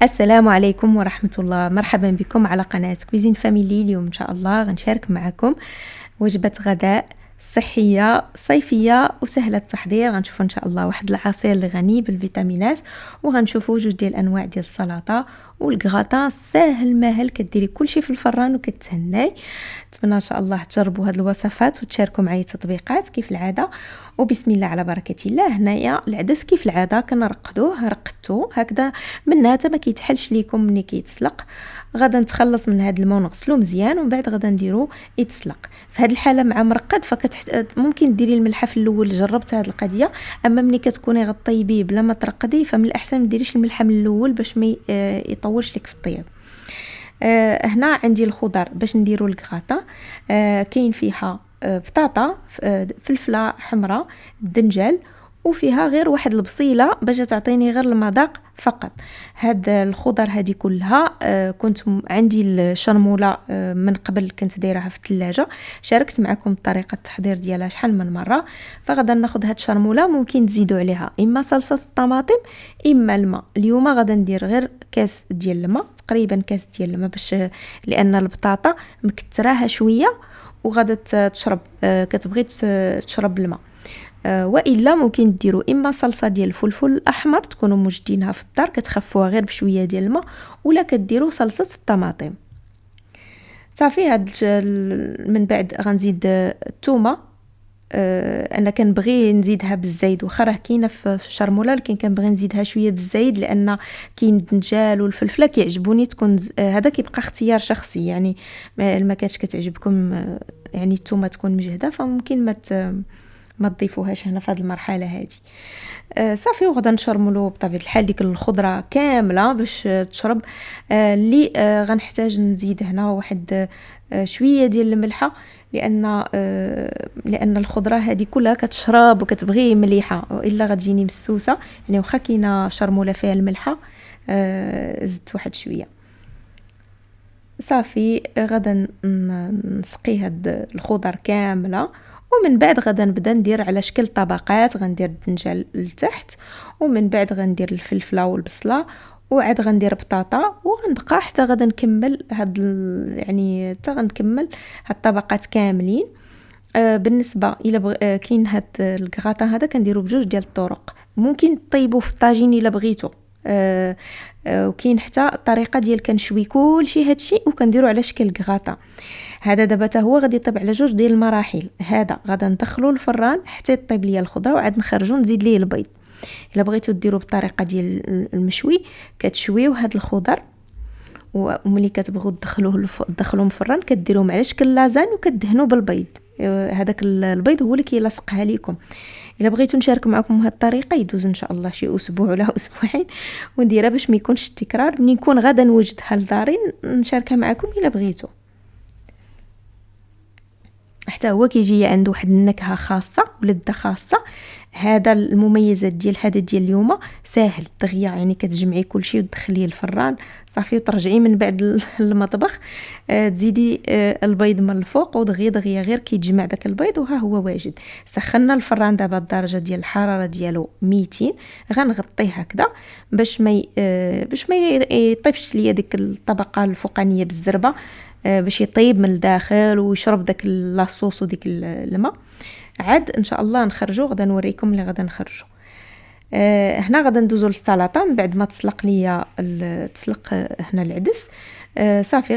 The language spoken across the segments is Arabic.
السلام عليكم ورحمة الله. مرحبا بكم على قناة كويزين فاميلي. اليوم إن شاء الله غنشارك معكم وجبة غداء صحية صيفية وسهلة التحضير. غنشوفوا إن شاء الله واحد العصير اللي غني بالفيتامينات، وغنشوفوا جوج ديال الأنواع ديال السلطة والكغاطا ساهل ماهل. كديري كلشي في الفران وكتهناي. نتمنى ان شاء الله تجربوا هذه الوصفات وتشاركوا معي التطبيقات كيف العاده. وبسم الله على بركه الله. هنايا العدس كيف العاده كنرقدوه، رقدتو هكذا منها حتى ما كيتحلش ليكم ملي كيتسلق. غادا نتخلص من هذا الماء ونغسلوه مزيان، ومن بعد غادا نديرو يتسلق. في هذه الحاله مع مرقد ممكن ديري الملحه في الاول. جربت هذه القضيه، اما ملي كتكوني غطيبيه بلا ما ترقدي فمن الاحسن ما ديريش الملحه من الاول باش ما يطولش لك في الطياب. هنا عندي الخضر باش نديرو الكغاطا. كاين فيها بطاطا، فلفله حمراء، الدنجال، وفيها غير واحد البصيله باش تعطيني غير المذاق فقط. هاد الخضر هذه كلها كنت عندي الشرموله من قبل كنت دايرها في الثلاجه. شاركت معكم طريقه التحضير ديالها شحال من مره. فغادا ناخذ هاد الشرموله، ممكن تزيدوا عليها اما صلصه الطماطم اما الماء. اليوم غادا ندير غير كاس ديال الماء، تقريبا كاس ديال الماء، باش لان البطاطا مكتراها شويه وغادا تشرب، كتبغي تشرب الماء. والا ممكن ديروا اما صلصه ديال الفلفل الاحمر تكونوا موجدينها في الدار كتخفوها غير بشويه ديال الماء، ولا كديروا صلصه الطماطم. صافي. هاد من بعد غنزيد الثومه. انا كنبغي نزيدها بالزيد، واخا راه كاينه في الشرموله، لكن كنبغي نزيدها شويه بالزيد لان كاين الدنجال والفلفله كيعجبوني تكون هذا كيبقى اختيار شخصي. يعني ما كانتش كتعجبكم يعني الثومه تكون مجهده فممكن ما تضيفوهاش هنا في هذه المرحله هذه. صافي. وغدا نشرملو بطبيعه الحال ديك الخضره كامله باش تشرب. اللي غنحتاج نزيد هنا واحد شويه ديال الملحه، لان الخضره هذه كلها كتشرب وكتبغي مليحه، والا غتجيني مسوسه. يعني واخا كاينه شرموله فيها الملحه زدت واحد شويه. صافي. غدا نسقي هاد الخضر كامله، ومن بعد غدا نبدا ندير على شكل طبقات. غندير الدنجال لتحت، ومن بعد غندير الفلفله والبصله، وعاد غندير بطاطا، وغنبقى حتى غدا نكمل يعني حتى غنكمل هاد الطبقات كاملين. بالنسبه الى كاين هاد الكغاطا هذا كنديرو بجوج ديال الطرق. ممكن طيبوه في الطاجين الا بغيتو. وكاين حتى الطريقه ديال كنشوي كلشي هادشي وكنديرو على شكل كغاطا. هذا دابا حتى هو غادي يطيب على جوج ديال المراحل. هذا غادا ندخلو الفران حتى يطيب ليا الخضره، وعاد نخرجو نزيد ليه البيض. الا بغيتو ديروا بالطريقه ديال المشوي كتشويو هاد الخضر، وملي كتبغوا تدخلوهم الفران كديروهم على شكل لازان وكدهنوا بالبيض. هذاك البيض هو اللي كيلاصقها لكم. الا بغيتو نشارك معكم هاد الطريقه يدوز ان شاء الله شي اسبوع ولا اسبوعين ونديرها باش ما يكونش التكرار. ملي نكون غادا نوجدها لداري نشاركها معكم الا بغيتو. حتى هو كيجي عنده واحد النكهه خاصه ولذه خاصه. هذا المميزات ديال هذا ديال اليوم ساهل دغيا، يعني كتجمعي كلشي وتدخليه الفران صافي، وترجعي من بعد المطبخ تزيدي البيض من الفوق، ودغيا دغيا غير كيتجمع داك البيض وها هو واجد. سخنا الفران دابا الدرجه ديال الحراره ديالو 200. غنغطيه هكذا باش ما يطيبش ليا ديك الطبقه الفوقانيه بالزربه، باش يطيب من الداخل ويشرب داك لاصوص وديك الماء. عاد ان شاء الله نخرجو غدا نوريكم اللي غدا نخرجو. هنا غدا ندوزو للسلطه من بعد ما تسلق ليا تسلق هنا العدس. صافي.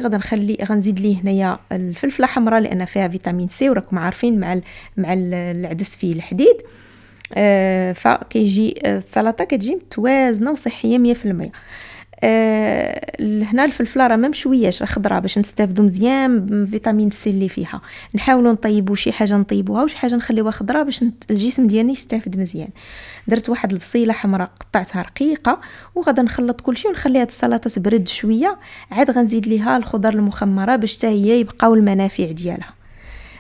غنزيد ليه هنايا الفلفله حمراء لان فيها فيتامين سي، وراكم عارفين مع العدس فيه الحديد. فكيجي السلطه كتجي متوازنه وصحيه 100%. هنا الفلفله راه ما مشوياش، راه خضراء باش نستافدوا مزيان من فيتامين سي اللي فيها. نحاولوا نطيبوا شي حاجه نطيبوها وشي حاجه نخليوها خضراء باش الجسم ديالنا يستافد مزيان. درت واحد البصيله حمراء قطعتها رقيقه، وغدا نخلط كلشي ونخليها السلطه تبرد شويه. عاد غنزيد ليها الخضر المخمره باش حتى هي يبقاو المنافع ديالها.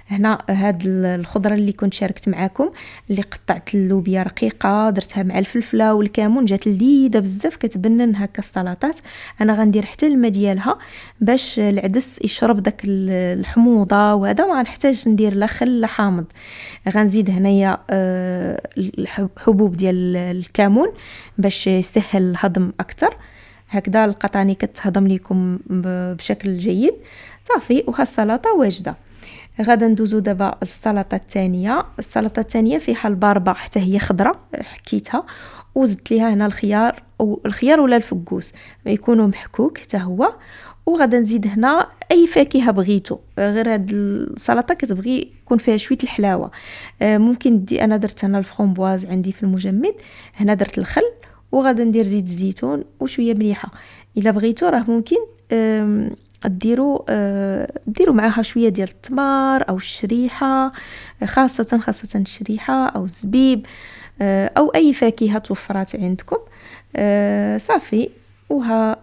هنا هاد الخضره اللي كنت شاركت معاكم اللي قطعت اللوبيا رقيقه درتها مع الفلفله والكمون، جات لذيذه بزاف كتبنن هكا السلطات. انا غندير حتى الماء ديالها باش العدس يشرب داك الحموضه، وهذا ما غنحتاج ندير لا خل لا حامض. غنزيد هنايا الحبوب ديال الكمون باش يسهل الهضم اكثر. هكذا القطاني كتهضم لكم بشكل جيد. صافي، وها السلطه واجده. غادا ندوزو دابا للسلطه الثانيه. السلطه الثانيه فيها الباربه حتى هي خضره، حكيتها وزدت ليها هنا الخيار، او الخيار ولا الفقوس يكونوا محكوك حتى هو. وغادا نزيد هنا اي فاكهه بغيتو، غير هاد السلطه كتبغي يكون فيها شويه الحلاوه. ممكن دي انا درت هنا الفرomboise عندي في المجمد، هنا درت الخل، وغادا ندير زيت الزيتون وشويه مليحه. الا بغيتو راه ممكن ديروا معها شويه ديال التمر او الشريحه، خاصه الشريحه او الزبيب، او اي فاكهه توفرات عندكم. صافي، وها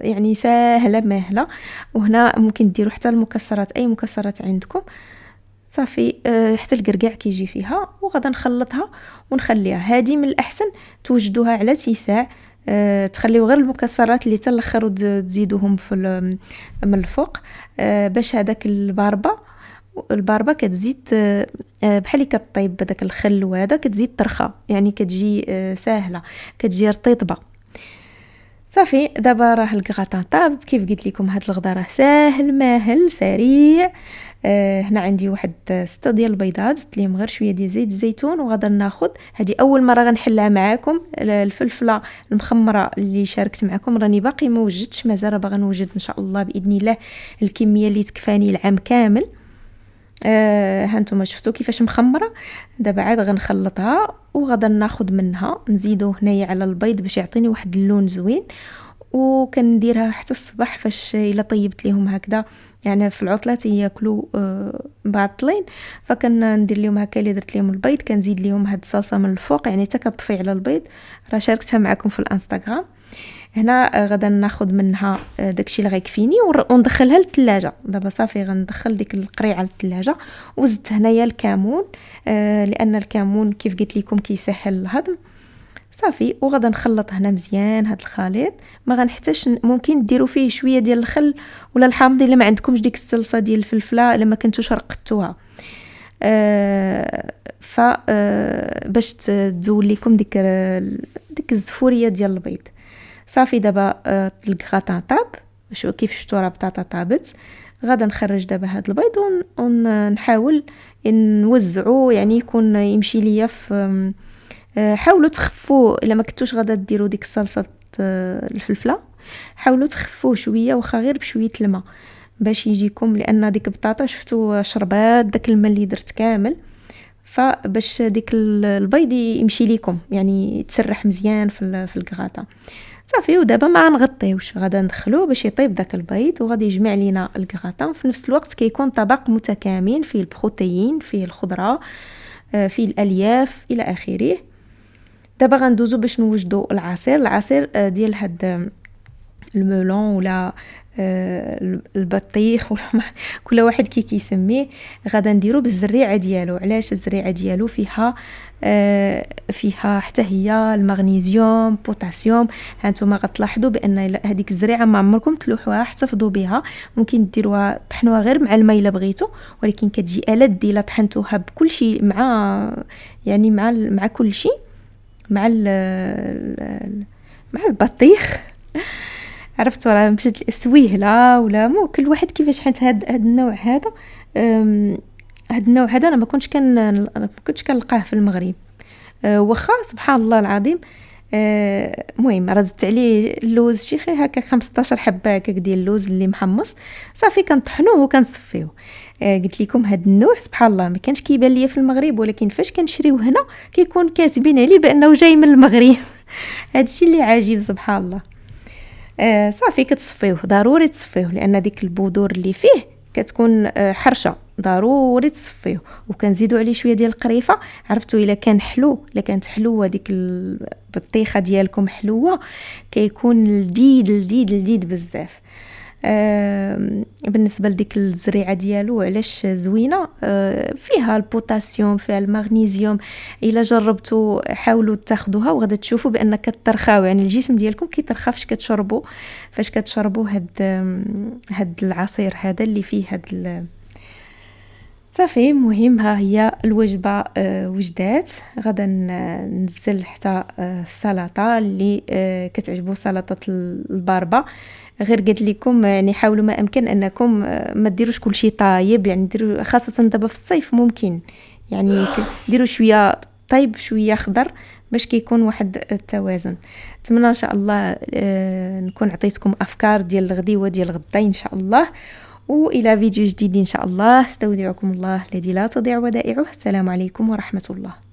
يعني سهله ماهله. وهنا ممكن ديروا حتى المكسرات، اي مكسرات عندكم. صافي، حتى القرقاع كيجي فيها. وغادا نخلطها ونخليها. هذه من الاحسن توجدوها على تيساع، تخليو غير المكسرات اللي تالاخر وتزيدوهم من الفوق، باش هذاك الباربه كتزيد بحال كطيب بداك الخل، وهذا كتزيد ترخى، يعني كتجي ساهله، كتجي رطيطبه. صافي، دابا راه الكغاتان طاب. كيف قلت لكم هاد الغدا راه ساهل ماهل سريع. هنا عندي واحد 6 ديال البيضات، زدت ليهم غير شويه ديال زيت الزيتون. وغادا ناخذ هذه اول مره غنحلها معاكم، الفلفله المخمره اللي شاركت معكم راني باقي ما وجدتش، مازال باغا نوجد ان شاء الله باذن الله الكميه اللي تكفاني العام كامل. هانتوما شفتوا كيفاش مخمره. دابا عاد غنخلطها وغادا ناخذ منها نزيدو هنايا على البيض باش يعطيني واحد اللون زوين. وكنديرها حتى الصباح فاش الا طيبت ليهم هكذا، يعني في العطلات ياكلوا معطلين، فكندير لهم هكا. اللي درت لهم البيض كنزيد لهم هاد الصلصه من الفوق، يعني حتى كطفي على البيض، راه شاركتها معكم في الانستغرام. هنا غادا ناخذ منها داكشي اللي غيكفيني وندخلها للثلاجه. دابا صافي غندخل ديك القريعه للثلاجه. وزدت هنايا الكمون، لان الكمون كيف قلت لكم كيسهل الهضم. صافي، وغادا نخلط هنا مزيان هاد الخليط. ما غنحتاجش، ممكن ديروا فيه شويه ديال الخل ولا الحامض الا ما عندكمش ديك الصلصه ديال الفلفله الا ما كنتوش رقدتوها، باش تزول لكم ديك الزفوريه ديال البيض. صافي، دابا الكغاتان طاب، كيف شفتوا راه بطاطا طابت. غادا نخرج دابا هاد البيض ونحاول نوزعو، يعني يكون يمشي ليا في. حاولوا تخفوا الا ما كنتوش غادا ديروا ديك الصلصه الفلفله، حاولوا تخفوه شويه واخا غير بشويه الماء باش يجيكم، لان ديك البطاطا شفتوا شربات داك الماء اللي درت كامل، فباش ديك البيض يمشي ليكم، يعني يتسرح مزيان في الكغاطا. صافي، ودابا ما غنغطيوش، غادا ندخلوه باش يطيب داك البيض، وغادي يجمع لينا الكغاطا. في نفس الوقت كيكون طبق متكامل فيه البروتين، فيه الخضره، فيه الالياف الى اخره. دابا غندوزو باش نوجدو العصير ديال هاد المولون ولا البطيخ ولا كل واحد كيسميه. غادا نديرو بالزريعه ديالو. علاش الزريعه ديالو فيها حتى هي المغنيسيوم، بوتاسيوم. هانتوما غتلاحظوا بان هذيك الزريعه ما عمركم تلوحوها، احتفظوا بها. ممكن ديروها طحنوها غير مع الماء الا بغيتو، ولكن كتجي ألذ الا طحنتوها بكل شيء يعني مع كل شيء، مع البطيخ. عرفتوا راه مشات السويهله ولا مو كل واحد كيفاش. حيت هاد النوع هذا انا ما كنتش كنلقاه في المغرب، واخا سبحان الله العظيم. مهم رزت عليه اللوز شي هكا 15 حبه هكا ديال اللوز اللي محمص. صافي كنطحنوه وكنصفيوه. قلت لكم هاد النوع سبحان الله ما كانش كيبان ليا في المغرب، ولكن فاش كنشريوه هنا كيكون كاتبين عليه بانه جاي من المغرب. هادشي اللي عجيب سبحان الله. صافي كتصفيوه، ضروري تصفيوه لان ديك البذور اللي فيه كتكون حرشه، ضروري تصفيوه. وكنزيدوا عليه شويه ديال القريفه. عرفتوا الا كان حلو، الا كانت حلوه ديك البطيخه ديالكم حلوه، كيكون لذيذ بزاف. بالنسبه لديك الزريعه ديالو علاش زوينه، فيها البوتاسيوم، فيها المغنيسيوم. الا جربتوا حاولوا تاخذوها وغادا تشوفوا بان كترخاو، يعني الجسم ديالكم كيترخى فاش كتشربوا هاد العصير هذا اللي فيه صافي. مهم ها هي الوجبه وجدات. غدا ننزل حتى السلطه اللي كتعجبو سلطه الباربه. غير قلت لكم يعني حاولوا ما امكن انكم ما ديروش كل شيء طايب، يعني ديروا خاصه دابا في الصيف ممكن يعني ديروا شويه طيب شويه خضر باش كيكون واحد التوازن. نتمنى ان شاء الله نكون عطيتكم افكار ديال الغديوه ديال غداي ان شاء الله. والى فيديو جديد ان شاء الله. استودعكم الله الذي لا تضيع ودائعه. السلام عليكم ورحمه الله.